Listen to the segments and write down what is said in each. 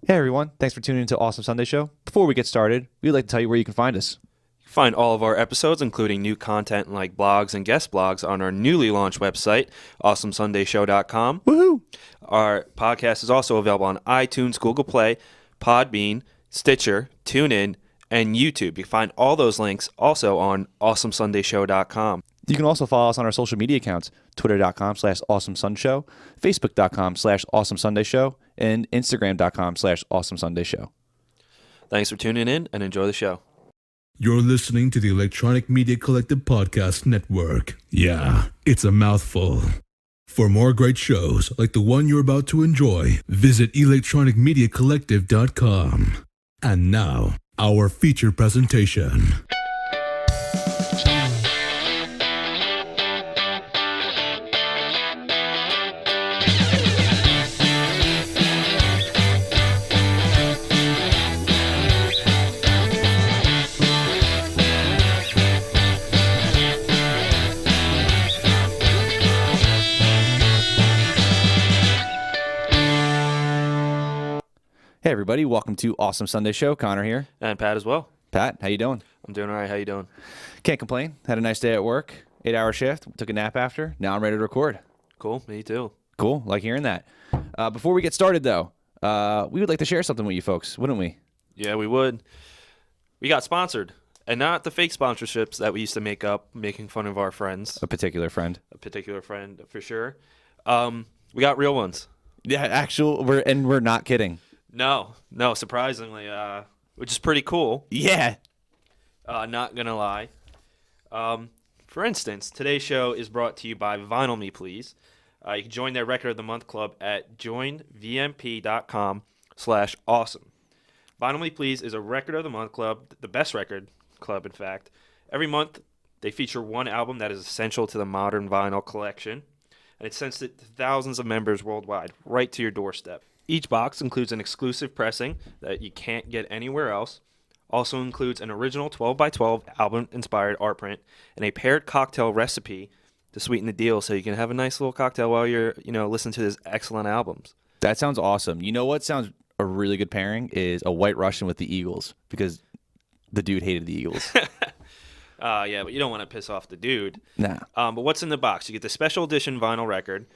Hey everyone, thanks for tuning into Awesome Sunday Show. Before we get started, we'd like to tell you where you can find us. Find all of our episodes, including new content like blogs and guest blogs, on our newly launched website, awesomesundayshow.com. Woohoo! Our podcast is also available on iTunes, Google Play, Podbean, Stitcher, TuneIn, and YouTube. You can find all those links also on awesomesundayshow.com. You can also follow us on our social media accounts, twitter.com/awesomesunshow, facebook.com/awesomesundayshow, and instagram.com/awesomesundayshow. Thanks for tuning in and enjoy the show. You're listening to the Electronic Media Collective Podcast Network. Yeah, it's a mouthful. For more great shows like the one you're about to enjoy, visit electronicmediacollective.com. And now, our feature presentation. Hey everybody, welcome to Awesome Sunday Show. Connor here. And Pat as well. Pat, how you doing? I'm doing all right. How you doing? Can't complain. Had a nice day at work. 8-hour shift. Took a nap after. Now I'm ready to record. Cool. Me too. Cool. Like hearing that. Before we get started though, we would like to share something with you folks, wouldn't we? Yeah, we would. We got sponsored. And not the fake sponsorships that we used to make up, making fun of our friends. A particular friend. A particular friend, for sure. We got real ones. Yeah, we're not kidding. No, surprisingly, which is pretty cool. Yeah. Not going to lie. For instance, today's show is brought to you by Vinyl Me Please. You can join their Record of the Month Club at joinvmp.com/awesome. Vinyl Me Please is a Record of the Month club, the best record club, in fact. Every month, they feature one album that is essential to the modern vinyl collection, and it's sent to thousands of members worldwide, right to your doorstep. Each box includes an exclusive pressing that you can't get anywhere else. Also includes an original 12x12 album-inspired art print and a paired cocktail recipe to sweeten the deal, so you can have a nice little cocktail while you're, listening to these excellent albums. That sounds awesome. You know what sounds a really good pairing is a White Russian with the Eagles, because the dude hated the Eagles. Yeah, but you don't want to piss off the dude. Nah. But what's in the box? You get the special edition vinyl record.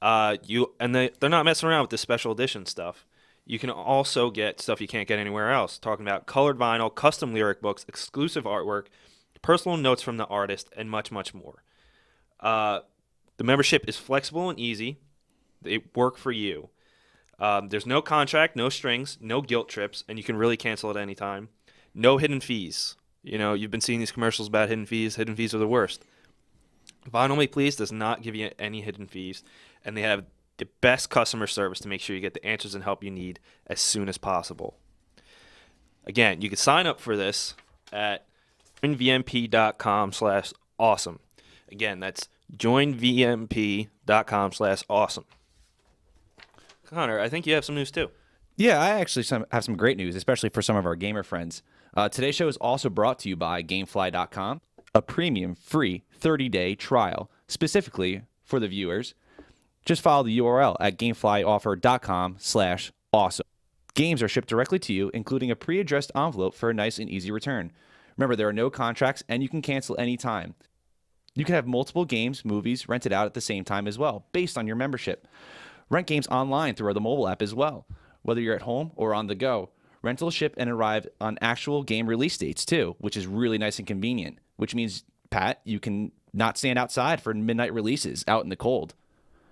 They're not messing around with the special edition stuff. You can also get stuff you can't get anywhere else. Talking about colored vinyl, custom lyric books, exclusive artwork, personal notes from the artist, and much, much more. The membership is flexible and easy. They work for you. There's no contract, no strings, no guilt trips, and you can really cancel at any time. No hidden fees. You've been seeing these commercials about hidden fees. Hidden fees are the worst. Vinyl Me Please does not give you any hidden fees, and they have the best customer service to make sure you get the answers and help you need as soon as possible. Again, you can sign up for this at joinvmp.com/awesome. Again, that's joinvmp.com/awesome. Connor, I think you have some news too. Yeah, I actually have some great news, especially for some of our gamer friends. Today's show is also brought to you by Gamefly.com, a premium free 30-day trial specifically for the viewers. Just follow the URL at gameflyoffer.com/awesome. Games are shipped directly to you, including a pre-addressed envelope for a nice and easy return. Remember, there are no contracts, and you can cancel anytime. You can have multiple games, movies rented out at the same time as well, based on your membership. Rent games online through the mobile app as well, whether you're at home or on the go. Rentals ship and arrive on actual game release dates too, which is really nice and convenient, which means, Pat, you can not stand outside for midnight releases out in the cold,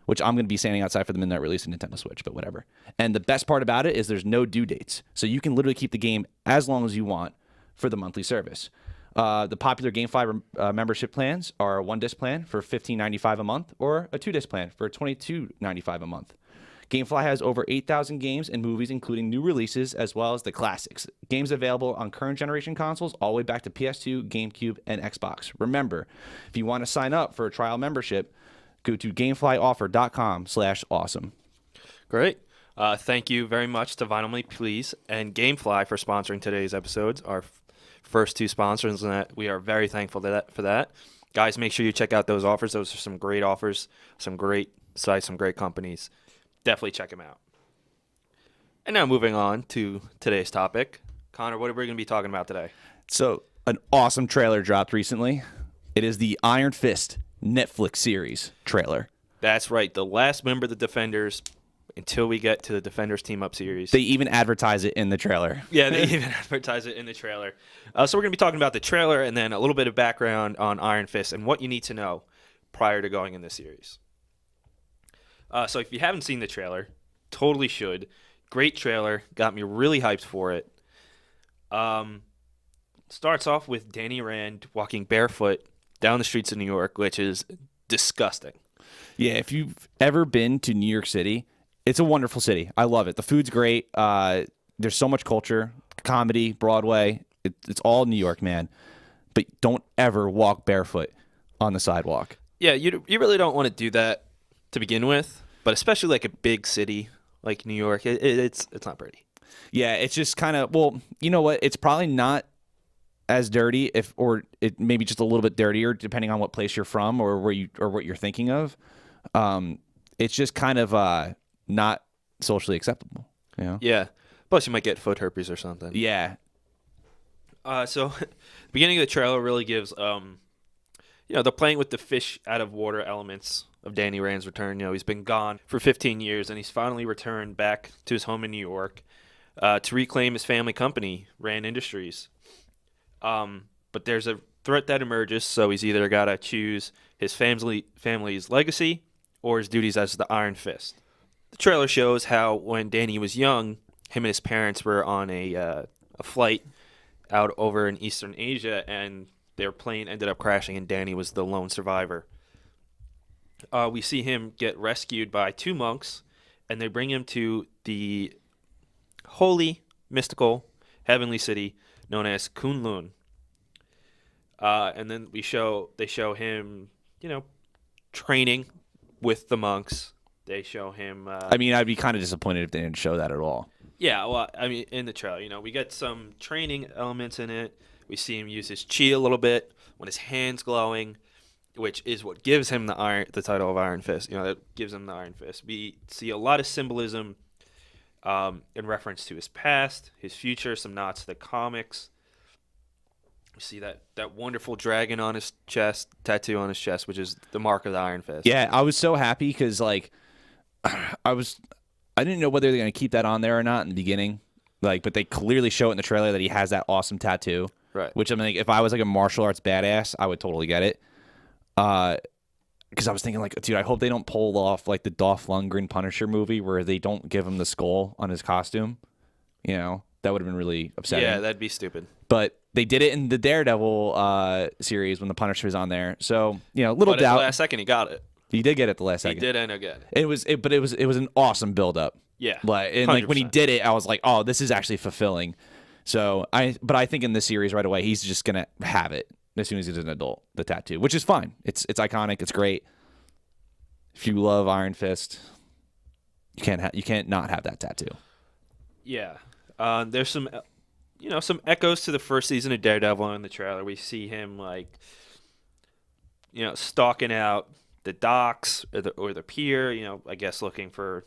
which I'm going to be standing outside for the midnight release of Nintendo Switch, but whatever. And the best part about it is there's no due dates, so you can literally keep the game as long as you want for the monthly service. The popular GameFly membership plans are a one-disc plan for $15.95 a month or a two-disc plan for $22.95 a month. GameFly has over 8,000 games and movies, including new releases as well as the classics. Games available on current generation consoles all the way back to PS2, GameCube, and Xbox. Remember, if you want to sign up for a trial membership, go to gameflyoffer.com/awesome. Great. Thank you very much to Vinyl Me Please and Gamefly for sponsoring today's episodes, our first two sponsors, and that we are very thankful for that. Guys, make sure you check out those offers. Those are some great offers, some great sites, some great companies. Definitely check them out. And now moving on to today's topic. Connor, what are we going to be talking about today? So, an awesome trailer dropped recently. It is the Iron Fist Netflix series trailer. That's right, the last member of the Defenders until we get to the Defenders Team Up series. They even advertise it in the trailer. Yeah, they even advertise it in the trailer. So we're going to be talking about the trailer and then a little bit of background on Iron Fist and what you need to know prior to going in this series. So if you haven't seen the trailer, totally should. Great trailer. Got me really hyped for it. Starts off with Danny Rand walking barefoot down the streets of New York, which is disgusting. Yeah, if you've ever been to New York City, it's a wonderful city. I love it. The food's great. There's so much culture, comedy, Broadway. It's all New York, man. But don't ever walk barefoot on the sidewalk. Yeah, you really don't want to do that to begin with, but especially like a big city like New York, it's not pretty. Yeah, it's just kind of, well, you know what? It's probably not as dirty, or it maybe just a little bit dirtier, depending on what place you're from or what you're thinking of. It's just kind of not socially acceptable. You know? Yeah. Plus, you might get foot herpes or something. Yeah. So, the beginning of the trailer really gives, they're playing with the fish out of water elements of Danny Rand's return. You know, he's been gone for 15 years, and he's finally returned back to his home in New York to reclaim his family company, Rand Industries. But there's a threat that emerges, so he's either got to choose his family's legacy or his duties as the Iron Fist. The trailer shows how when Danny was young, him and his parents were on a flight out over in Eastern Asia, and their plane ended up crashing, and Danny was the lone survivor. We see him get rescued by two monks, and they bring him to the holy, mystical, heavenly city known as Kunlun. And then they show him, training with the monks. They show him. I mean, I'd be kind of disappointed if they didn't show that at all. Yeah, well, I mean, in the trailer, we get some training elements in it. We see him use his chi a little bit when his hand's glowing, which is what gives him the title of Iron Fist. That gives him the Iron Fist. We see a lot of symbolism in reference to his past, his future, some nods to the comics. We see that wonderful dragon on his chest, tattoo on his chest, which is the mark of the Iron Fist. Yeah, I was so happy because, I didn't know whether they're going to keep that on there or not in the beginning. But they clearly show it in the trailer that he has that awesome tattoo. Right. Which, I mean, if I was like a martial arts badass, I would totally get it. Because I was thinking, dude, I hope they don't pull off like the Dolph Lundgren Punisher movie where they don't give him the skull on his costume. That would have been really upsetting. Yeah, that'd be stupid. But they did it in the Daredevil series when the Punisher was on there. So, little But doubt. at the last second, he got it. He did get it the last second. He did end up getting It it. was an awesome build up. Yeah. And when he 100%. did it, I was like, oh, this is actually fulfilling. So I think in this series right away, he's just gonna have it as soon as he's an adult, the tattoo, which is fine. It's iconic. It's great. If you love Iron Fist, you can't not have that tattoo. Yeah. There's some echoes to the first season of Daredevil in the trailer. We see him stalking out the docks or the pier. I guess looking for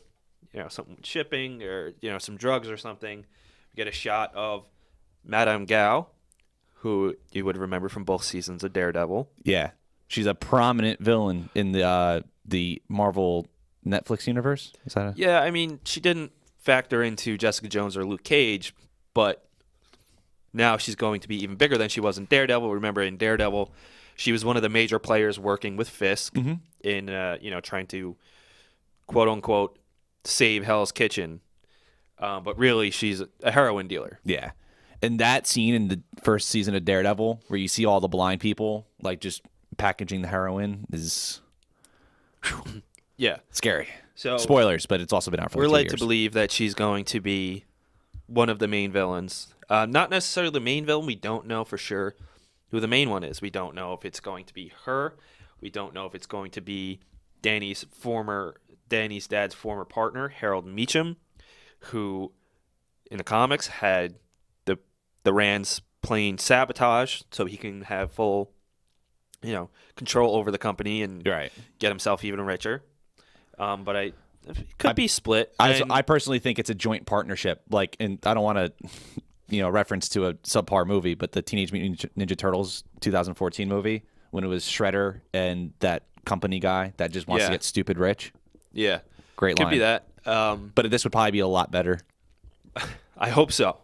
something with shipping or some drugs or something. We get a shot of Madame Gao, who you would remember from both seasons of Daredevil. Yeah, she's a prominent villain in the Marvel Netflix universe. Is that Yeah, I mean, she didn't factor into Jessica Jones or Luke Cage, but now she's going to be even bigger than she was in Daredevil. Remember, in Daredevil, she was one of the major players working with Fisk in trying to quote unquote save Hell's Kitchen, but really she's a heroin dealer. Yeah. And that scene in the first season of Daredevil where you see all the blind people just packaging the heroin is Yeah. scary. So Spoilers, but it's also been out for we're 2 led years. to believe that she's going to be one of the main villains. Not necessarily the main villain. We don't know for sure who the main one is. We don't know if it's going to be her. We don't know if it's going to be Danny's dad's former partner, Harold Meacham, who in the comics had the Rand's plane sabotaged so he can have full control over the company and Right. get himself even richer. But It could be split. I personally think it's a joint partnership. Like, and I don't want to, reference to a subpar movie, but the Teenage Mutant Ninja Turtles 2014 movie when it was Shredder and that company guy that just wants to get stupid rich. Yeah. Great line. Could be that. But this would probably be a lot better. I hope so.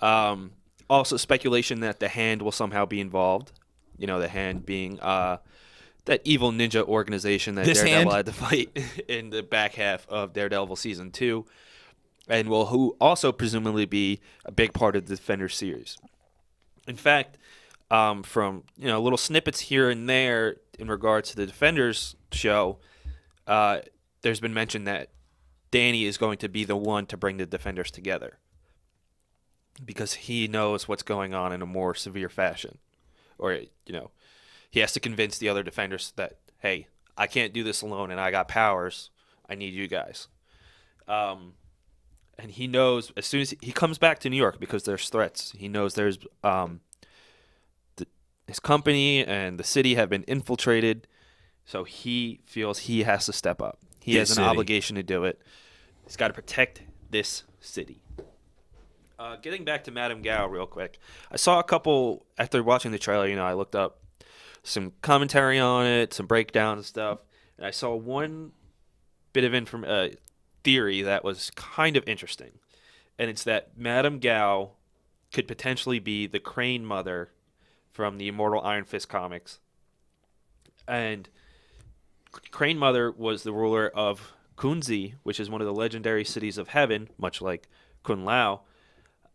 Also, speculation that the Hand will somehow be involved. The Hand being that evil ninja organization that Daredevil had to fight in the back half of Daredevil Season 2. And who also presumably be a big part of the Defenders series. In fact, from little snippets here and there in regards to the Defenders show, there's been mention that Danny is going to be the one to bring the Defenders together because he knows what's going on in a more severe fashion, or he has to convince the other Defenders that, hey, I can't do this alone, and I got powers. I need you guys. And he knows as soon as he comes back to New York because there's threats. He knows there's his company and the city have been infiltrated, so he feels he has to step up. He has an obligation to do it. He's got to protect this city. Getting back to Madame Gao real quick, I saw a couple after watching the trailer. I looked up some commentary on it, some breakdown and stuff, and I saw one bit of theory that was kind of interesting, and it's that Madame Gao could potentially be the Crane Mother from the Immortal Iron Fist comics, and Crane Mother was the ruler of Kunzi, which is one of the legendary cities of heaven, much like Kun Lao,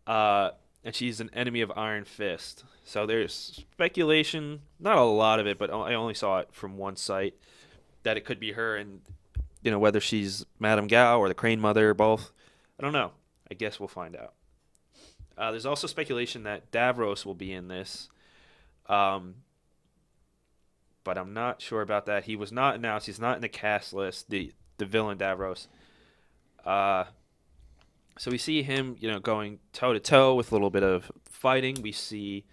and she's an enemy of Iron Fist. So there's speculation, not a lot of it, but I only saw it from one site, that it could be her, and whether she's Madame Gao or the Crane Mother or both, I don't know. I guess we'll find out. There's also speculation that Davros will be in this, but I'm not sure about that. He was not announced. He's not in the cast list, the villain Davros. So we see him, going toe-to-toe with a little bit of fighting. We see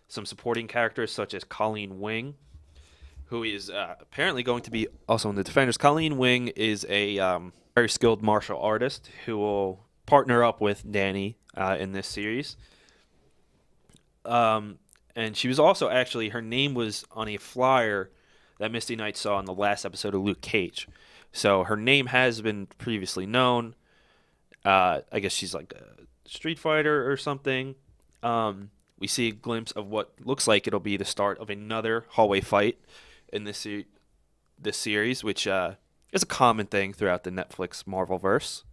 some supporting characters such as Colleen Wing, who is apparently going to be also in the Defenders. Colleen Wing is a very skilled martial artist who will partner up with Danny in this series. And she was also her name was on a flyer that Misty Knight saw in the last episode of Luke Cage. So her name has been previously known. I guess she's like a street fighter or something. We see a glimpse of what looks like it'll be the start of another hallway fight in this series, which is a common thing throughout the Netflix Marvelverse.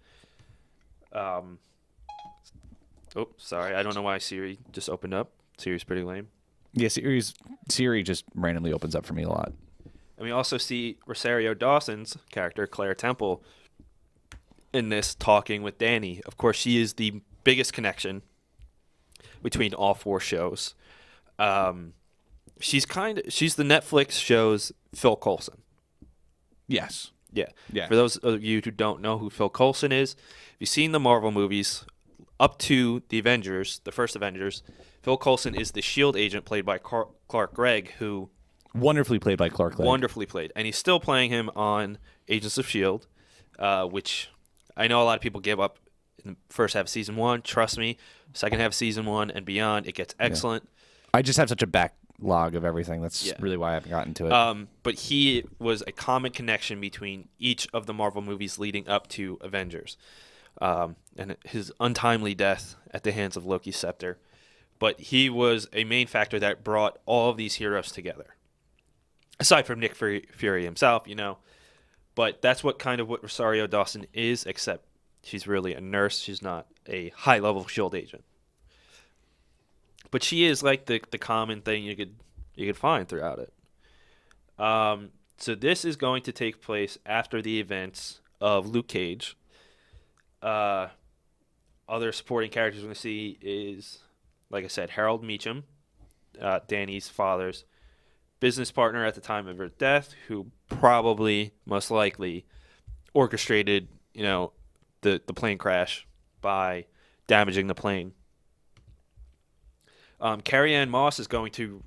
Oh, sorry. I don't know why Siri just opened up. Siri's pretty lame. Yeah, Siri just randomly opens up for me a lot. And we also see Rosario Dawson's character, Claire Temple, in this talking with Danny. Of course, she is the biggest connection between all four shows. She's the Netflix show's Phil Coulson. Yes. Yeah. Yeah. For those of you who don't know who Phil Coulson is, if you've seen the Marvel movies up to the Avengers, the first Avengers, Phil Coulson is the S.H.I.E.L.D. agent played by Clark Gregg, who... Wonderfully played by Clark Gregg. Wonderfully played. And he's still playing him on Agents of S.H.I.E.L.D., which I know a lot of people gave up in the first half of Season 1. Trust me, second half of Season 1 and beyond, it gets excellent. Yeah. I just have such a backlog of everything. That's really why I haven't gotten to it. But he was a common connection between each of the Marvel movies leading up to Avengers. And his untimely death at the hands of Loki's scepter. But he was a main factor that brought all of these heroes together. Aside from Nick Fury himself, But that's what Rosario Dawson is, except she's really a nurse. She's not a high-level S.H.I.E.L.D. agent. But she is like the common thing you could find throughout it. So this is going to take place after the events of Luke Cage. Other supporting characters we're going to see is, like I said, Harold Meacham, Danny's father's business partner at the time of her death, who probably, most likely, orchestrated, the plane crash by damaging the plane. Carrie-Anne Moss is going to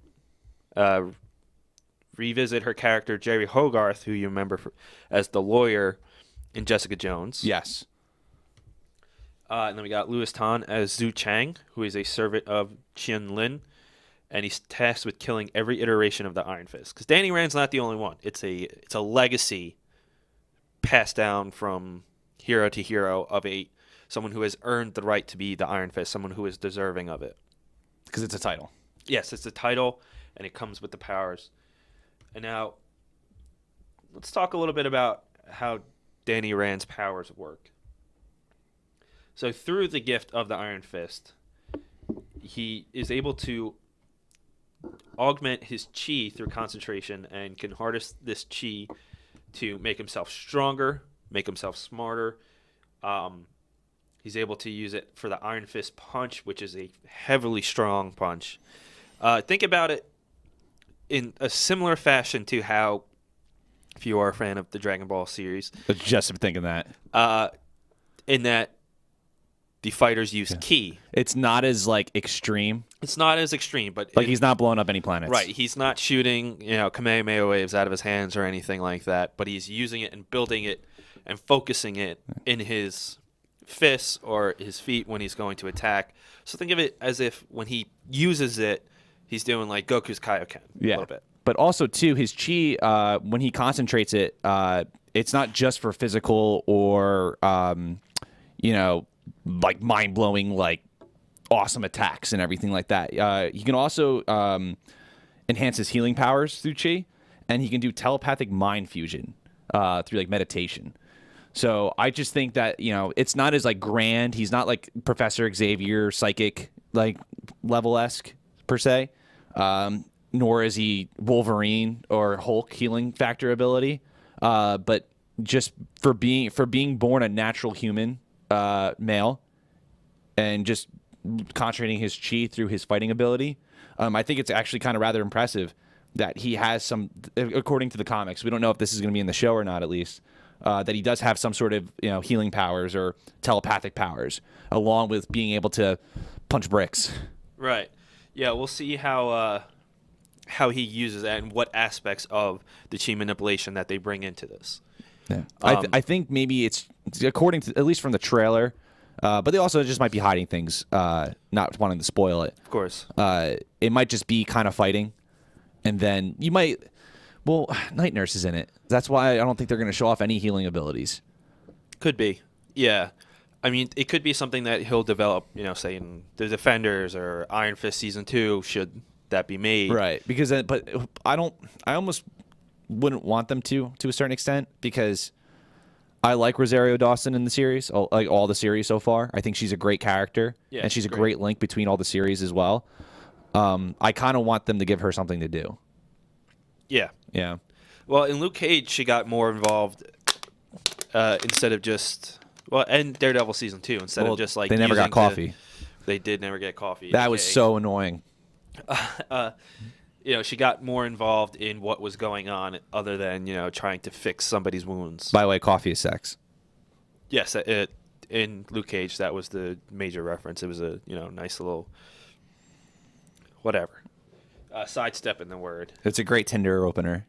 revisit her character Jerry Hogarth, who you remember as the lawyer in Jessica Jones. Yes. And then we got Louis Tan as Zhu Chang, who is a servant of Qian Lin, and he's tasked with killing every iteration of the Iron Fist. Because Danny Rand's not the only one. It's a legacy passed down from hero to hero of someone who has earned the right to be the Iron Fist, someone who is deserving of it. Because it's a title. Yes, it's a title, and it comes with the powers. And now, let's talk a little bit about how Danny Rand's powers work. So through the gift of the Iron Fist, he is able to augment his chi through concentration and can harness this chi to make himself stronger, make himself smarter. He's able to use it for the Iron Fist punch, which is a heavily strong punch. Think about it in a similar fashion to how, if you are a fan of the Dragon Ball series, I was just thinking that. in that the fighters use ki. It's not as like extreme. It's not as extreme, but Like he's not blowing up any planets. right. He's not shooting, Kamehameha waves out of his hands or anything like that. But he's using it and building it and focusing it in his fists or his feet when he's going to attack. So think of it as if when he uses it, he's doing like Goku's Kaioken a little bit. But also too, his chi, when he concentrates it, it's not just for physical or like mind blowing, like awesome attacks and everything like that. He can also enhance his healing powers through chi, and he can do telepathic mind fusion through like meditation. So I just think that it's not as like grand. He's not like Professor Xavier psychic like level-esque per se, nor is he Wolverine or Hulk healing factor ability. But just for being born a natural human male and just concentrating his chi through his fighting ability, I think it's actually kind of rather impressive that he has some, according to the comics, we don't know if this is going to be in the show or not, at least, that he does have some sort of healing powers or telepathic powers, along with being able to punch bricks. Right. Yeah, we'll see how he uses that and what aspects of the chi manipulation that they bring into this. Yeah. I think maybe it's according to, at least from the trailer, but they also just might be hiding things, not wanting to spoil it. Of course. It might just be kind of fighting, and then you might. Well, Night Nurse is in it. That's why I don't think they're going to show off any healing abilities. Could be. Yeah. I mean, it could be something that he'll develop, say in The Defenders or Iron Fist Season 2, should that be made. Right. Because, but I almost wouldn't want them to a certain extent, because I like Rosario Dawson in the series, like all the series so far. I think she's a great character, Yeah, and she's a great. great link between all the series as well. I kind of want them to give her something to do. Yeah. Yeah. Well, in Luke Cage, she got more involved instead of just... Well, and Daredevil Season 2, instead of just like... they never got using coffee. They did never get coffee. That was Okay. so annoying. She got more involved in what was going on other than, trying to fix somebody's wounds. By the way, coffee is sex. Yes, in Luke Cage, that was the major reference. It was a, nice little... whatever. Sidestepping the word. It's a great Tinder opener.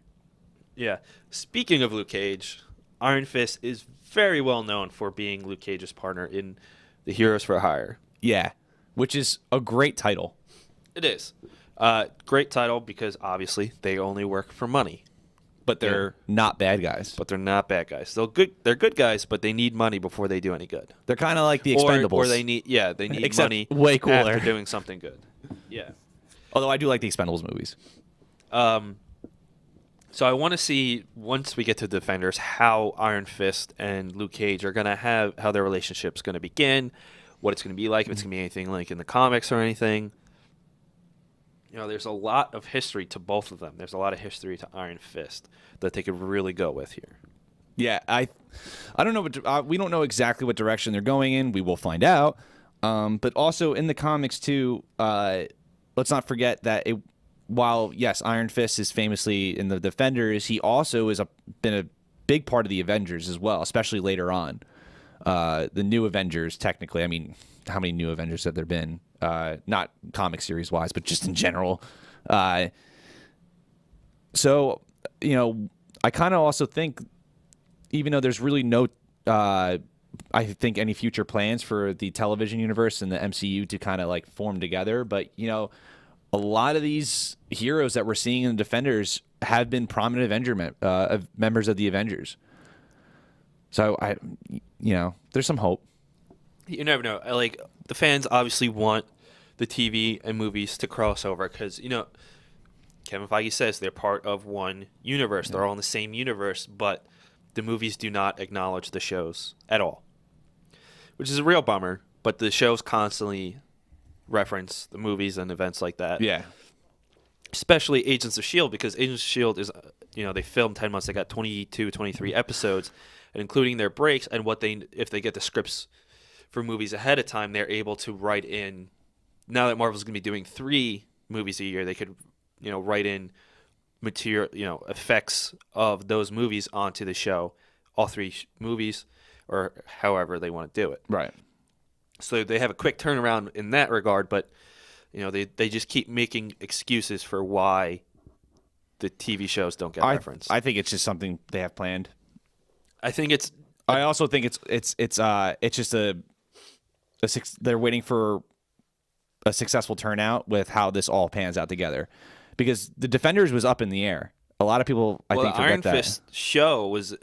Yeah. Speaking of Luke Cage, Iron Fist is very well known for being Luke Cage's partner in the Heroes for Hire. Yeah, which is a great title. It is. Great title because obviously they only work for money. But they're not bad guys. But they're not bad guys. They're good guys, but they need money before they do any good. They're kind of like the Expendables. Or they need Except money way cooler. after doing something good. Yeah. Although I do like the Expendables movies. So I want to see, once we get to Defenders, how Iron Fist and Luke Cage are going to how their relationship's going to begin, what it's going to be like, if it's going to be anything like in the comics or anything. There's a lot of history to both of them. There's a lot of history to Iron Fist that they could really go with here. Yeah, I don't know. We don't know exactly what direction they're going in. We will find out. But also in the comics too, let's not forget that while yes, Iron Fist is famously in the Defenders, he also been a big part of the Avengers as well, especially later on. The new Avengers, technically. I mean, how many new Avengers have there been? Not comic series wise, but just in general. So, I kind of also think, even though there's really no I think any future plans for the television universe and the MCU to kind of like form together. But a lot of these heroes that we're seeing in the Defenders have been prominent members of the Avengers. So there's some hope. You never know. Like, the fans obviously want the TV and movies to cross over because, Kevin Feige says they're part of one universe. They're all in the same universe, but the movies do not acknowledge the shows at all, which is a real bummer. But the shows constantly reference the movies and events like that. Yeah. Especially Agents of S.H.I.E.L.D. because Agents of S.H.I.E.L.D. is, they filmed 10 months. They got 22, 23 episodes, and including their breaks and if they get the scripts for movies ahead of time, they're able to write in. Now that Marvel's going to be doing 3 movies a year, they could, write in material, effects of those movies onto the show, all 3 movies, or however they want to do it. Right. So they have a quick turnaround in that regard, but they just keep making excuses for why the TV shows don't get referenced. I think it's just something they have planned. I think it's. I also think it's just they're waiting for a successful turnout with how this all pans out together, because the Defenders was up in the air. A lot of people, I think, the Iron forget that. Fist show was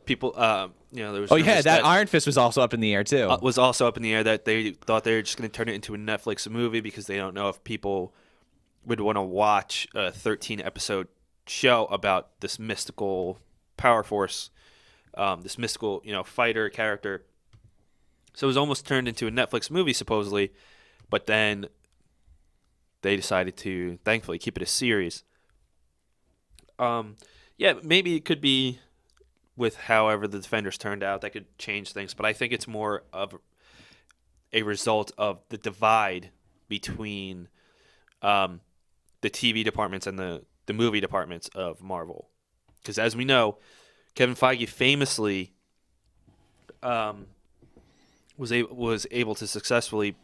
people. There was. Oh yeah, that Iron Fist was also up in the air too. Was also up in the air that they thought they were just going to turn it into a Netflix movie because they don't know if people would want to watch a 13-episode show about this mystical power force, this mystical fighter character. So it was almost turned into a Netflix movie supposedly, but then they decided to thankfully keep it a series. Maybe it could be with however the Defenders turned out, that could change things. But I think it's more of a result of the divide between the TV departments and the movie departments of Marvel. Because as we know, Kevin Feige famously was able to successfully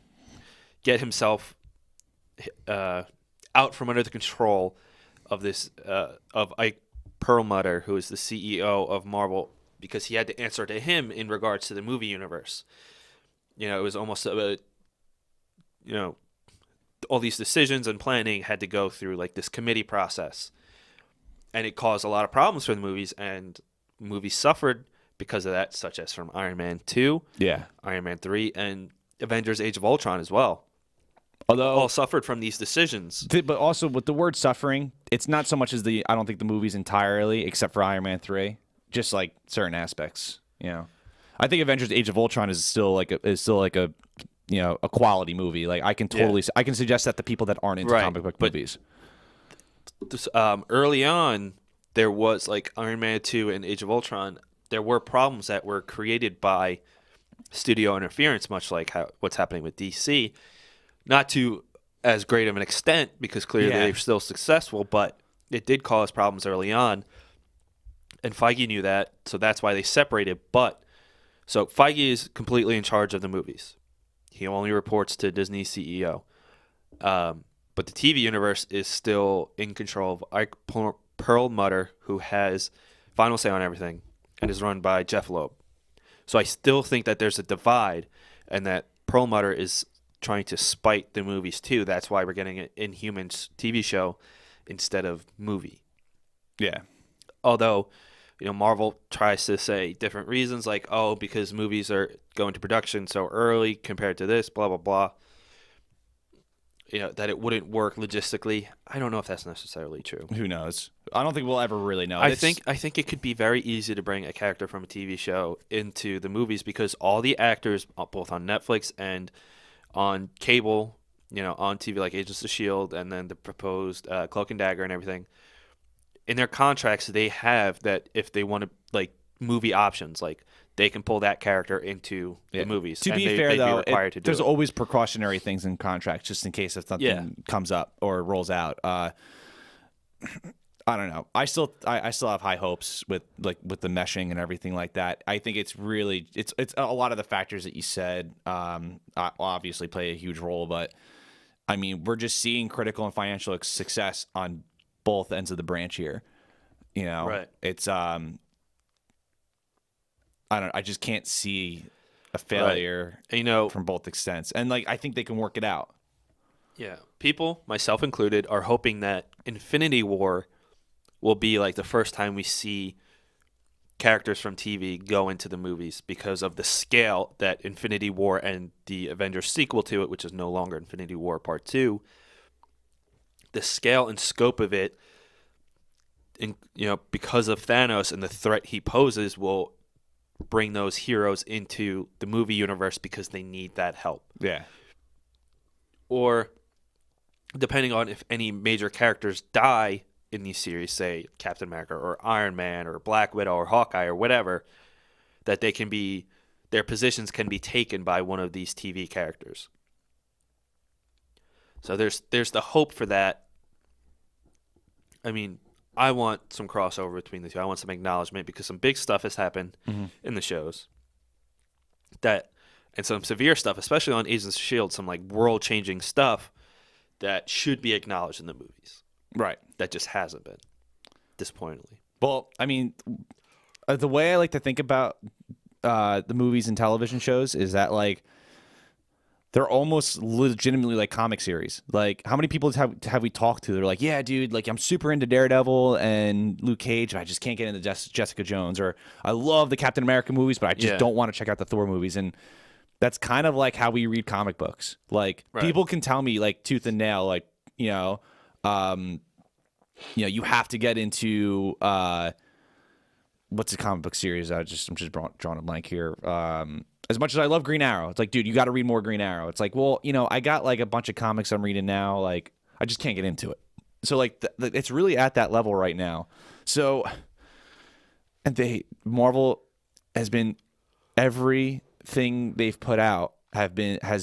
get himself out from under the control of this of Ike Perlmutter, who is the CEO of Marvel, because he had to answer to him in regards to the movie universe. It was almost all these decisions and planning had to go through like this committee process, and it caused a lot of problems for the movies, and movies suffered because of that, such as from Iron Man 2, Iron Man 3, and Avengers: Age of Ultron as well. Although all suffered from these decisions. But also with the word suffering, it's not so much as I don't think the movie's entirely, except for Iron Man 3, just like certain aspects. I think Avengers: Age of Ultron is still like a quality movie. Like I can I can suggest that to people that aren't into comic book movies. Early on, there was like Iron Man 2 and Age of Ultron. There were problems that were created by studio interference, much like what's happening with DC. Not to as great of an extent, because clearly they're still successful, but it did cause problems early on. And Feige knew that, so that's why they separated. So Feige is completely in charge of the movies. He only reports to Disney's CEO. But the TV universe is still in control of Ike Perlmutter, who has final say on everything, and is run by Jeff Loeb. So I still think that there's a divide, and that Perlmutter is trying to spite the movies too. That's why we're getting an Inhumans TV show instead of movie. Yeah. Although, Marvel tries to say different reasons, like, because movies are going to production so early compared to this, blah, blah, blah. That it wouldn't work logistically. I don't know if that's necessarily true. Who knows? I don't think we'll ever really know. I think it could be very easy to bring a character from a TV show into the movies, because all the actors, both on Netflix and on cable, on TV like Agents of S.H.I.E.L.D. and then the proposed Cloak and Dagger and everything, in their contracts they have that if they want to, like, movie options, like they can pull that character into the movies. To be fair, though, there's it. always precautionary things in contracts just in case if something comes up or rolls out. I don't know. I still have high hopes with the meshing and everything like that. I think it's a lot of the factors that you said obviously play a huge role, but I mean, we're just seeing critical and financial success on both ends of the branch here. Right. It's I just can't see a failure And, you know, from both extents. And like I think they can work it out. yeah, people, myself included, are hoping that Infinity War will be like the first time we see characters from TV go into the movies because of the scale that Infinity War and the Avengers sequel to it, which is no longer Infinity War Part 2, the scale and scope of it, because of Thanos and the threat he poses, will bring those heroes into the movie universe because they need that help. Yeah. Or depending on if any major characters die in these series, say Captain America or Iron Man or Black Widow or Hawkeye or whatever, that their positions can be taken by one of these TV characters. So there's the hope for that. I mean, I want some crossover between the two. I want some acknowledgement because some big stuff has happened in the shows. And some severe stuff, especially on Agents of S.H.I.E.L.D., some like world-changing stuff that should be acknowledged in the movies. Right. That just hasn't been, disappointingly. Well, I mean, the way I like to think about the movies and television shows is that like they're almost legitimately like comic series. Like, how many people have we talked to? They're like, yeah, dude, like I'm super into Daredevil and Luke Cage, but I just can't get into Jessica Jones. Or I love the Captain America movies, but I just don't want to check out the Thor movies. And that's kind of like how we read comic books. Like, people can tell me like tooth and nail, like, you have to get into what's the comic book series? I'm just drawing a blank here. As much as I love Green Arrow, it's like, dude, you got to read more Green Arrow. It's like, well, I got like a bunch of comics I'm reading now. Like, I just can't get into it. So like, it's really at that level right now. So, and Marvel has been, everything they've put out has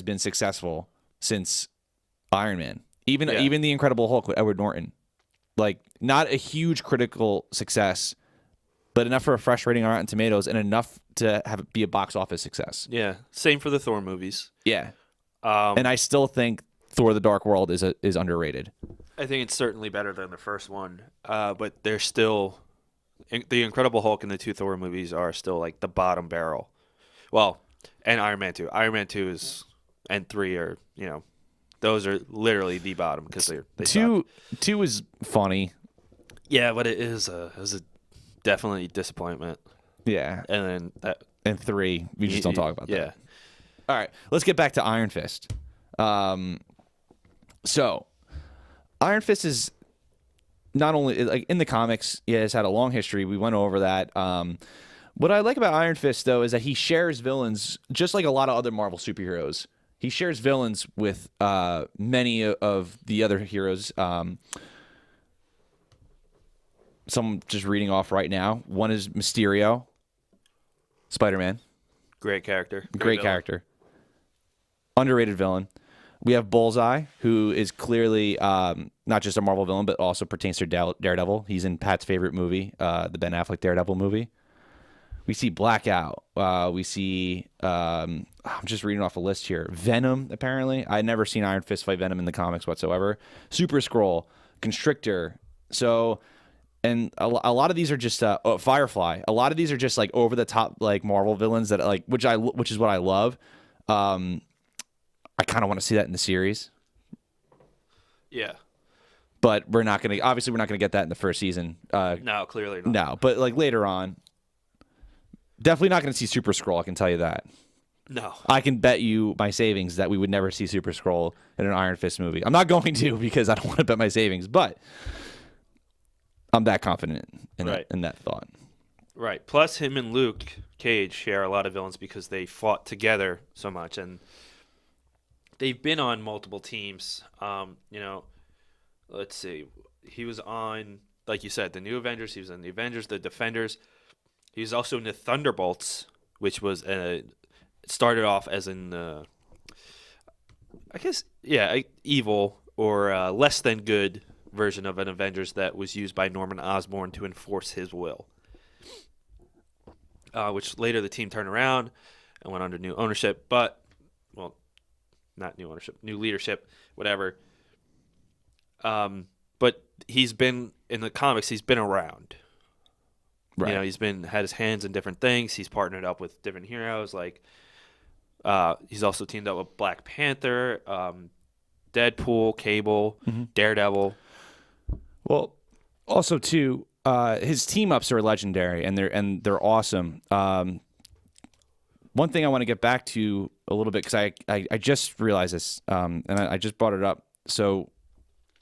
been successful since Iron Man. Even the Incredible Hulk with Edward Norton, like not a huge critical success, but enough for a fresh rating on Rotten Tomatoes and enough to have it be a box office success. Yeah, same for the Thor movies. Yeah, and I still think Thor: The Dark World is underrated. I think it's certainly better than the first one, but they're still the Incredible Hulk and the two Thor movies are still like the bottom barrel. Well, and Iron Man 2. Iron Man 2 and 3 are, those are literally the bottom because they two is funny. Yeah, but it was a definitely disappointment. Yeah, and then and 3, we just don't talk about that. Yeah. All right, let's get back to Iron Fist. So Iron Fist is not only like in the comics, it's had a long history. We went over that. What I like about Iron Fist, though, is that he shares villains just like a lot of other Marvel superheroes. He shares villains with many of the other heroes. Some just reading off right now. One is Mysterio, Spider-Man. Great character. Great character. Underrated villain. We have Bullseye, who is clearly not just a Marvel villain, but also pertains to Daredevil. He's in Pat's favorite movie, the Ben Affleck Daredevil movie. We see Blackout. We see, I'm just reading off a list here. Venom, apparently. I'd never seen Iron Fist fight Venom in the comics whatsoever. Super Skrull, Constrictor. So, and a lot of these are just Firefly. A lot of these are just like over the top like Marvel villains that like, which is what I love. I kind of want to see that in the series. Yeah. But we're not going to get that in the first season. No, clearly not. No, but like later on. Definitely not going to see Super Skrull, I can tell you that. No. I can bet you my savings that we would never see Super Skrull in an Iron Fist movie. I'm not going to because I don't want to bet my savings, but I'm that confident in that thought. Right. Plus, him and Luke Cage share a lot of villains because they fought together so much, and they've been on multiple teams. Let's see. He was on, like you said, the New Avengers. He was in the Avengers, the Defenders. He was also in the Thunderbolts, which was started off as evil or less than good version of an Avengers that was used by Norman Osborn to enforce his will. Which later the team turned around and went under new ownership, not new ownership, new leadership, whatever. But he's been in the comics. He's been around. Right. You know, he's had his hands in different things. He's partnered up with different heroes. Like he's also teamed up with Black Panther, Deadpool, Cable, Daredevil. Well, also too, his team ups are legendary, and they're awesome. One thing I want to get back to a little bit, because I just realized this, and I just brought it up. So,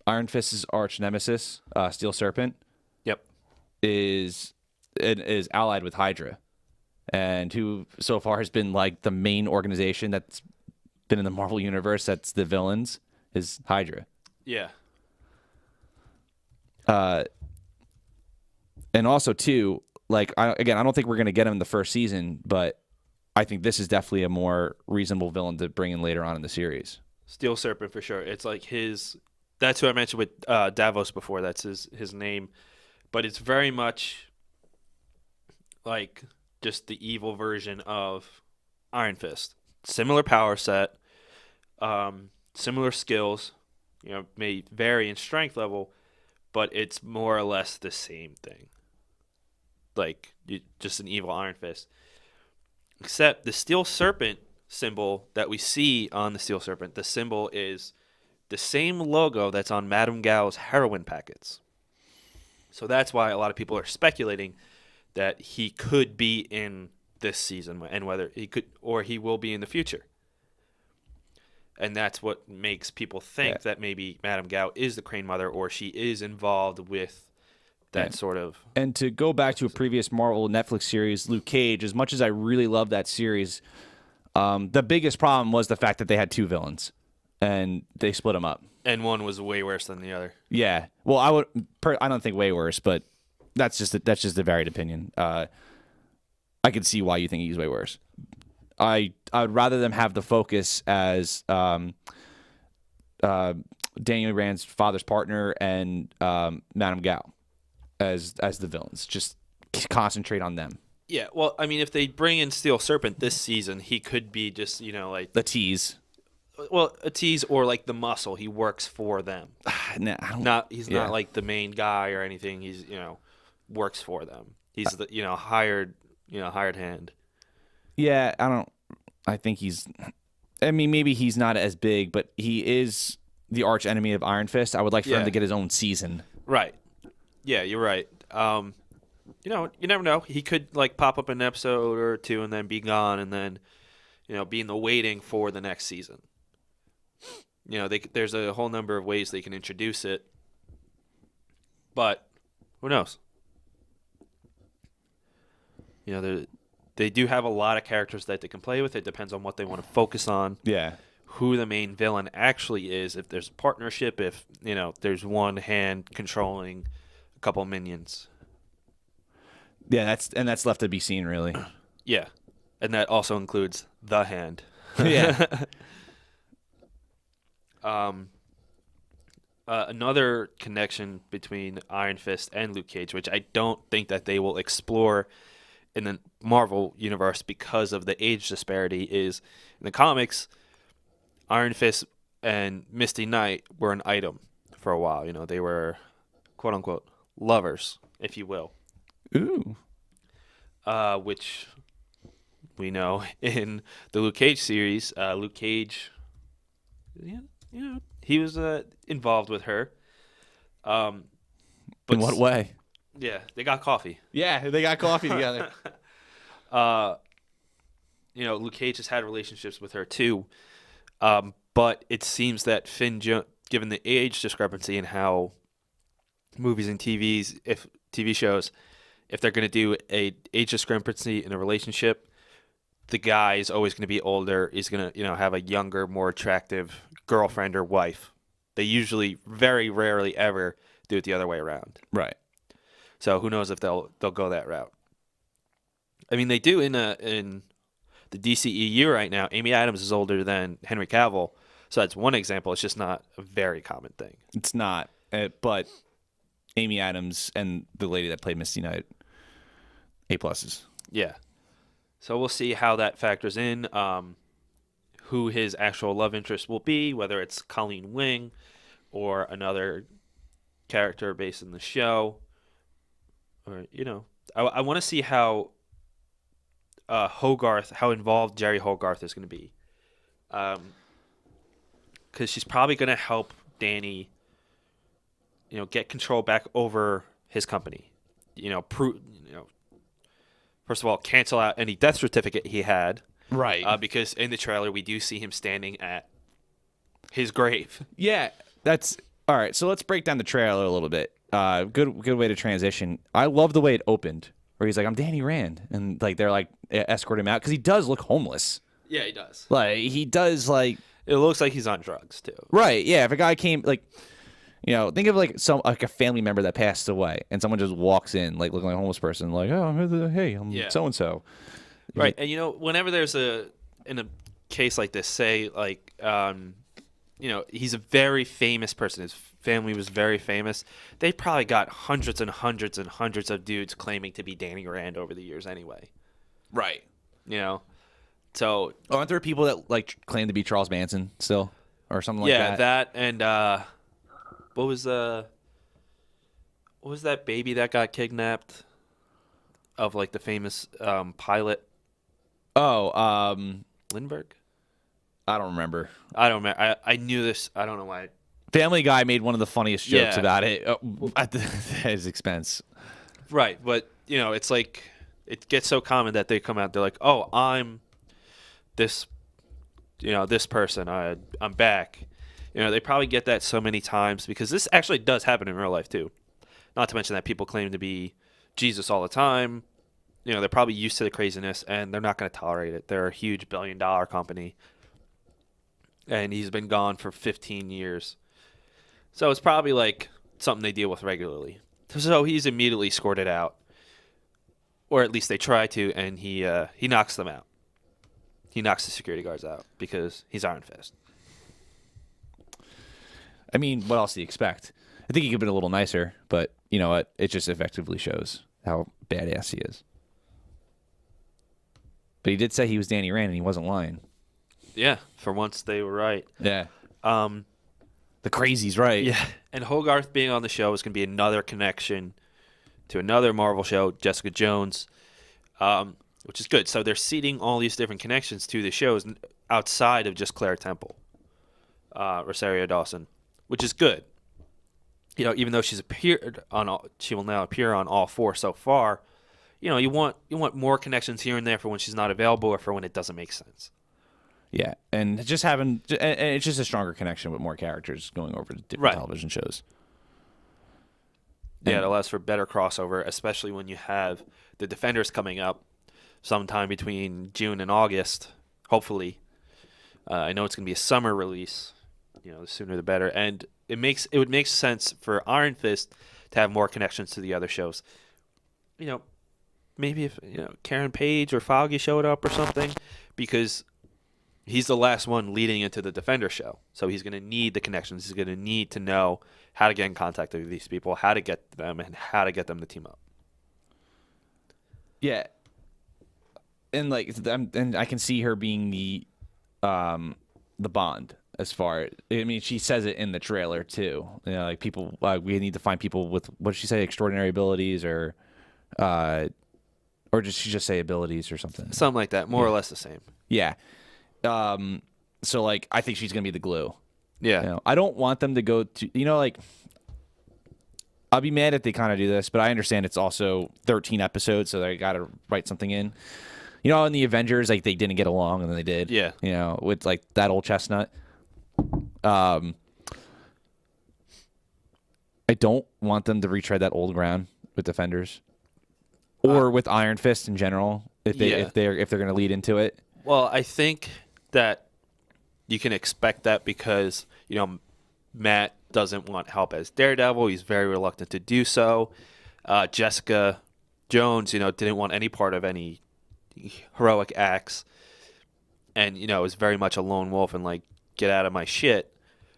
Iron Fist's arch nemesis, Steel Serpent, Yep. is allied with Hydra, and who so far has been like the main organization that's been in the Marvel universe that's the villains is Hydra. Yeah. And also too, like I don't think we're gonna get him in the first season, but I think this is definitely a more reasonable villain to bring in later on in the series. Steel Serpent for sure. It's like that's who I mentioned with Davos before. That's his name. But it's very much like just the evil version of Iron Fist. Similar power set, similar skills, may vary in strength level, but it's more or less the same thing. Like, just an evil Iron Fist. Except the Steel Serpent symbol that we see on the Steel Serpent, the symbol is the same logo that's on Madame Gao's heroin packets. So that's why a lot of people are speculating that he could be in this season, and whether he could or he will be in the future. And that's what makes people think that maybe Madame Gao is the Crane Mother, or she is involved with that sort of. And to go back to a previous Marvel Netflix series, Luke Cage, as much as I really love that series, the biggest problem was the fact that they had two villains, and they split them up. And one was way worse than the other. Yeah. Well, I don't think way worse, but that's just a varied opinion. I could see why you think he's way worse. I would rather them have the focus as Daniel Rand's father's partner and Madame Gao as the villains. Just concentrate on them. Yeah, well, I mean, if they bring in Steel Serpent this season, he could be just, like The tease. Well, a tease or like the muscle. He works for them. Nah, I don't, He's not like the main guy or anything. He's works for them. He's the hired hand. Yeah, I think maybe he's not as big, but he is the arch enemy of Iron Fist. I would like for him to get his own season. Right. Yeah, you're right. You never know. He could like pop up in an episode or two and then be gone, and then be in the waiting for the next season. There's a whole number of ways they can introduce it, but who knows? They do have a lot of characters that they can play with. It depends on what they want to focus on. Yeah. Who the main villain actually is. If there's a partnership, if there's one hand controlling a couple minions. Yeah, that's left to be seen, really. Yeah, and that also includes the hand. Yeah. Another connection between Iron Fist and Luke Cage, which I don't think that they will explore in the Marvel universe because of the age disparity, is in the comics, Iron Fist and Misty Knight were an item for a while. They were quote unquote lovers, if you will. Ooh. Which we know in the Luke Cage series, Luke Cage, he was involved with her. But In what way? Yeah, they got coffee. Yeah, they got coffee together. Luke Cage has had relationships with her too. But it seems that given the age discrepancy and how movies and TV shows, if they're going to do a age discrepancy in a relationship, the guy is always going to be older. He's going to, have a younger, more attractive girlfriend or wife. They usually, very rarely ever, do it the other way around. Right. So who knows if they'll go that route? I mean, they do in the DCEU right now. Amy Adams is older than Henry Cavill, so that's one example. It's just not a very common thing. It's not, but Amy Adams and the lady that played Misty Knight, A+. Yeah. So we'll see how that factors in, who his actual love interest will be, whether it's Colleen Wing or another character based in the show. Or, I want to see how Hogarth, how involved Jerry Hogarth is going to be, because she's probably going to help Danny, get control back over his company. First of all, cancel out any death certificate he had, Right. because in the trailer we do see him standing at his grave. Yeah, that's all right. So let's break down the trailer a little bit. Good way to transition. I love the way it opened, where he's like, "I'm Danny Rand," and like they're like escort him out because he does look homeless. Yeah, he does. Like he does like It looks like he's on drugs too. right. Yeah, if a guy came like, think of like a family member that passed away, and someone just walks in like looking like a homeless person, like, "Oh, hey, I'm Yeah. so and so." Right, and whenever there's in a case like this, say like he's a very famous person. His family was very famous. They probably got hundreds and hundreds and hundreds of dudes claiming to be Danny Rand over the years anyway. Right. So Aren't there people that like claim to be Charles Manson still, or something like yeah, that? that and what was that baby that got kidnapped of like the famous pilot Oh, Lindbergh? I don't remember. I don't remember. I knew this. I don't know why. Family Guy made one of the funniest jokes Yeah. about it at his expense. Right, but it's like it gets so common that they come out. They're like, "Oh, I'm this, this person. I'm back." They probably get that so many times because this actually does happen in real life too. Not to mention that people claim to be Jesus all the time. They're probably used to the craziness and they're not going to tolerate it. They're a huge billion-dollar company, and he's been gone for 15 years. So it's probably like something they deal with regularly. So he's immediately escorted out, or at least they try to, and he knocks them out. He knocks the security guards out because he's Iron Fist. I mean, what else do you expect? I think he could have been a little nicer, but you know what? It just effectively shows how badass he is. But he did say he was Danny Rand, and he wasn't lying. Yeah, for once they were right. Yeah. Um, The crazy's right. yeah, and Hogarth being on the show is going to be another connection to another Marvel show, Jessica Jones, which is good. So they're seeding all these different connections to the shows outside of just Claire Temple, Rosario Dawson, which is good. Even though she will now appear on all 4 so far. You want more connections here and there for when she's not available or for when it doesn't make sense. Yeah, and it's just a stronger connection with more characters going over to different Right. television shows. Yeah, it allows for better crossover, especially when you have the Defenders coming up sometime between June and August, hopefully. I know it's going to be a summer release. The sooner the better. And it would make sense for Iron Fist to have more connections to the other shows. Maybe if Karen Page or Foggy showed up or something, because he's the last one leading into the Defender show. So he's going to need the connections. He's going to need to know how to get in contact with these people, how to get them, and how to get them to team up. Yeah, and and I can see her being the Bond as far. I mean, she says it in the trailer too. Like people, we need to find people with what did she say, extraordinary abilities, or did she just say abilities or something? Something like that, more or less the same. Yeah. So like, I think she's gonna be the glue. Yeah. I don't want them to go to I'll be mad if they kind of do this, but I understand it's also 13 episodes, so they got to write something in. In the Avengers, like they didn't get along, and then they did. Yeah. With like that old chestnut. I don't want them to retread that old ground with Defenders, or with Iron Fist in general. If they're going to lead into it. Well, I think that you can expect that because, Matt doesn't want help as Daredevil. He's very reluctant to do so. Jessica Jones, didn't want any part of any heroic acts and, is very much a lone wolf and like, get out of my shit.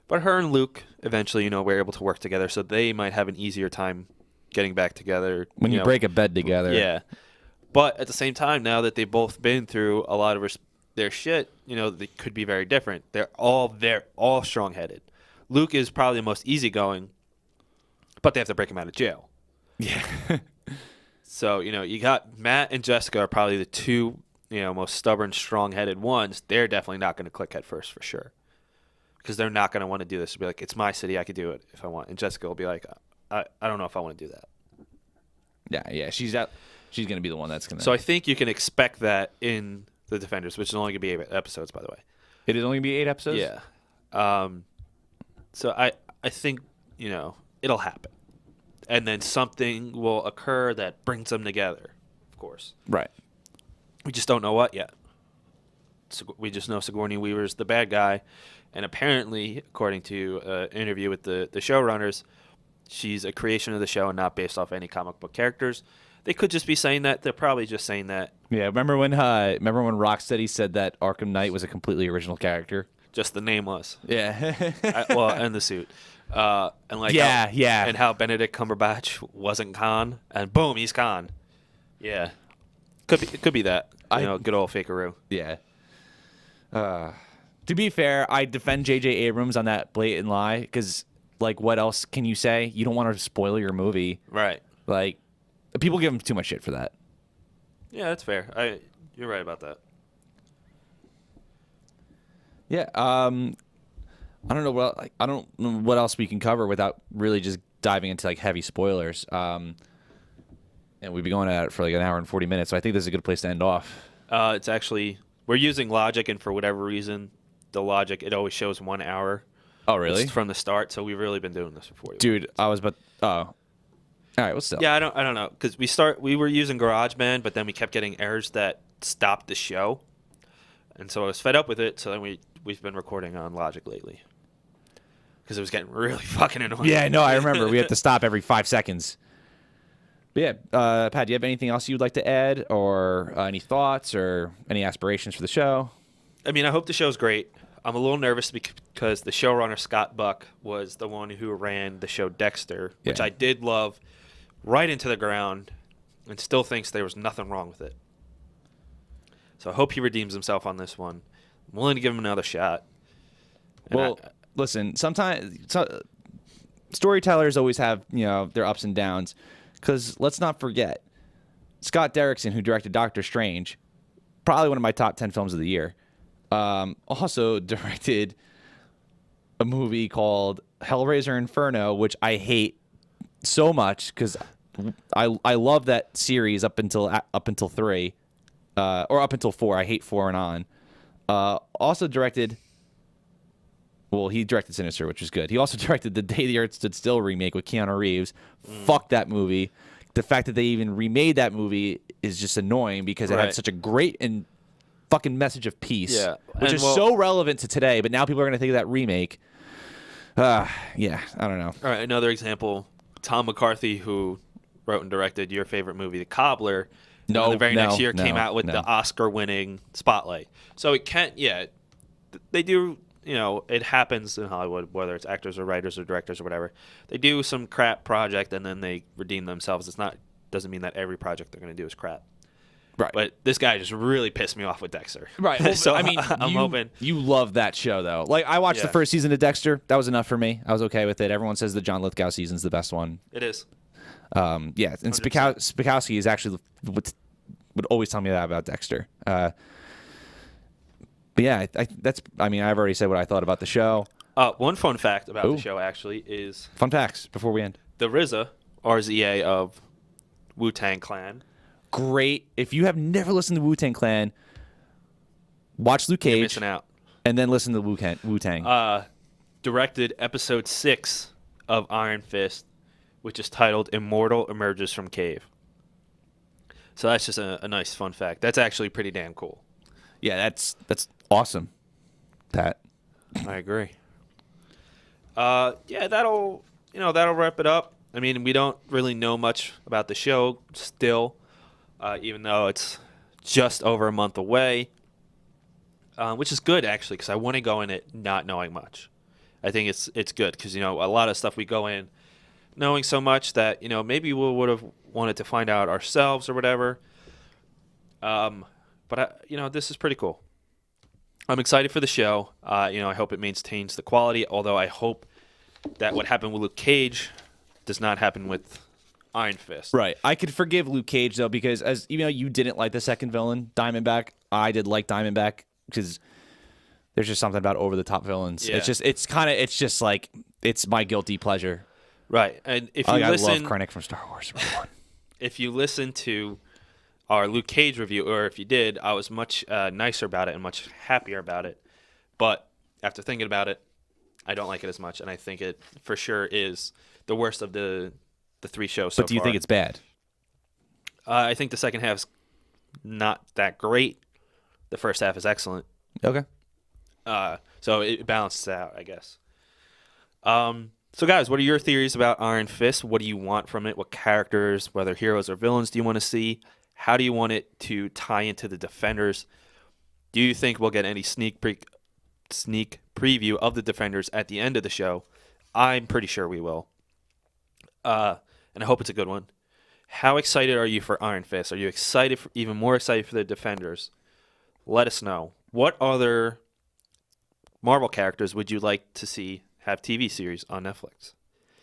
But her and Luke eventually, were able to work together, so they might have an easier time getting back together. When you break a bed together. Yeah. But at the same time, now that they've both been through a lot of their shit, they could be very different. They're all strong-headed. Luke is probably the most easygoing, but they have to break him out of jail. Yeah. So, you got Matt and Jessica are probably the two, most stubborn, strong-headed ones. They're definitely not going to click head first for sure. Because they're not going to want to do this. They'll be like, it's my city. I could do it if I want. And Jessica will be like, I don't know if I want to do that. Yeah. She's going to be the one that's going to. So I think you can expect that in The Defenders, which is only going to be 8 episodes, by the way. It is only going to be 8 episodes? Yeah. So I think, it'll happen. And then something will occur that brings them together, of course. Right. We just don't know what yet. So we just know Sigourney Weaver's the bad guy. And apparently, according to an interview with the showrunners, she's a creation of the show and not based off any comic book characters. They could just be saying that. They're probably just saying that. Yeah, remember when Rocksteady said that Arkham Knight was a completely original character? Just the name was. Yeah. And the suit. And like yeah. And how Benedict Cumberbatch wasn't Khan, and boom, he's Khan. Yeah. It could be that. Good old fakeroo. Yeah. To be fair, I defend J.J. Abrams on that blatant lie because, like, what else can you say? You don't want to spoil your movie. Right. Like, people give him too much shit for that. Yeah, that's fair. You're right about that. Yeah. I don't know what else we can cover without really just diving into like heavy spoilers. And we've been going at it for like an hour and 40 minutes, so I think this is a good place to end off. It's actually we're using logic, and for whatever reason, the logic it always shows 1 hour. Oh, really? It's from the start, so we've really been doing this for 40 Dude, minutes. I was about. Oh, all right. Well, still. Yeah, I don't know because we were using GarageBand, but then we kept getting errors that stopped the show, and so I was fed up with it. So then we've been recording on Logic lately because it was getting really fucking annoying. Yeah, no, I remember. We had to stop every 5 seconds. But yeah, Pat, do you have anything else you'd like to add, or any thoughts, or any aspirations for the show? I mean, I hope the show's great. I'm a little nervous because the showrunner, Scott Buck, was the one who ran the show Dexter, which Yeah. I did love right into the ground and still thinks there was nothing wrong with it. So I hope he redeems himself on this one. I'm willing to give him another shot. And Well, listen, sometimes storytellers always have, their ups and downs. Because let's not forget, Scott Derrickson, who directed Doctor Strange, probably one of my top 10 films of the year, also directed a movie called Hellraiser Inferno, which I hate so much because I love that series up until 3, or up until 4. I hate 4 and on. Also directed. Well, he directed Sinister, which was good. He also directed the Day the Earth Stood Still remake with Keanu Reeves. Fuck that movie. The fact that they even remade that movie is just annoying because it Right. had such a great and fucking message of peace, Yeah. which And is well- so relevant to today. But now people are going to think of that remake. Yeah, I don't know. All right, another example. Tom McCarthy, who wrote and directed your favorite movie, The Cobbler, No, the very next year no, came out with no. the Oscar-winning Spotlight. So it can't, they do, it happens in Hollywood, whether it's actors or writers or directors or whatever. They do some crap project and then they redeem themselves. Doesn't mean that every project they're going to do is crap. Right. But this guy just really pissed me off with Dexter. Right. Well, so I mean, I'm hoping. you love that show though. Like I watched the Yeah. first season of Dexter. That was enough for me. I was okay with it. Everyone says the John Lithgow season's the best one. It is. Yeah, and 100%. Spikowski is actually would always tell me that about Dexter. But yeah, I've already said what I thought about the show. One fun fact about Ooh. the show actually is Fun facts before we end. the RZA of Wu-Tang Clan. Great. If you have never listened to Wu-Tang Clan, watch Luke You're Cage missing out. and then listen to Wu-Tang. Directed episode 6 of Iron Fist, which is titled Immortal Emerges from Cave. So that's just a nice fun fact. That's actually pretty damn cool. Yeah, that's awesome. Pat. I agree. Yeah, that'll wrap it up. I mean, we don't really know much about the show still, even though it's just over a month away, which is good actually because I want to go in it not knowing much. I think it's good because a lot of stuff we go in knowing so much that maybe we would have wanted to find out ourselves or whatever. But this is pretty cool. I'm excited for the show. I hope it maintains the quality. Although I hope that what happened with Luke Cage does not happen with Iron Fist. Right. I could forgive Luke Cage though, because as you know, you didn't like the second villain, Diamondback. I did like Diamondback because there's just something about over the top villains. Yeah. It's just like it's my guilty pleasure. Right. And if you I listen, love Krennic from Star Wars. if you listen to our Luke Cage review, or if you did, I was much nicer about it and much happier about it. But after thinking about it, I don't like it as much, and I think it for sure is the worst of the three shows so But do you far. think it's bad? I think the second half's not that great. The first half is excellent. Okay. So it balances out, I guess. So, guys, what are your theories about Iron Fist? What do you want from it? What characters, whether heroes or villains, do you want to see? How do you want it to tie into the Defenders? Do you think we'll get any sneak preview of the Defenders at the end of the show? I'm pretty sure we will. And I hope it's a good one. How excited are you for Iron Fist? Are you even more excited for the Defenders? Let us know. What other Marvel characters would you like to see have TV series on Netflix?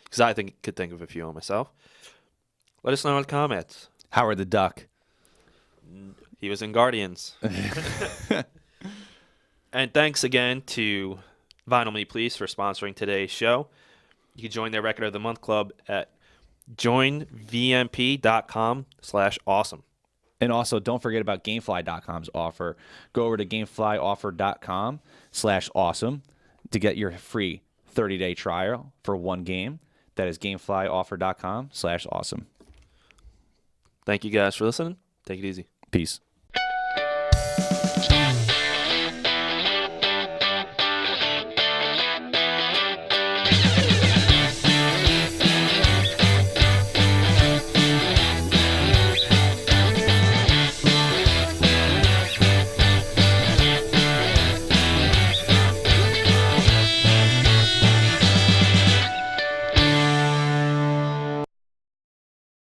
Because I could think of a few on myself. Let us know in the comments. Howard the Duck. He was in Guardians. And thanks again to Vinyl Me Please for sponsoring today's show. You can join their Record of the Month Club at joinvmp.com/awesome. And also, don't forget about Gamefly.com's offer. Go over to gameflyoffer.com/awesome to get your free 30-day trial for one game. That is gameflyoffer.com/awesome. Thank you guys for listening. Take it easy. Peace.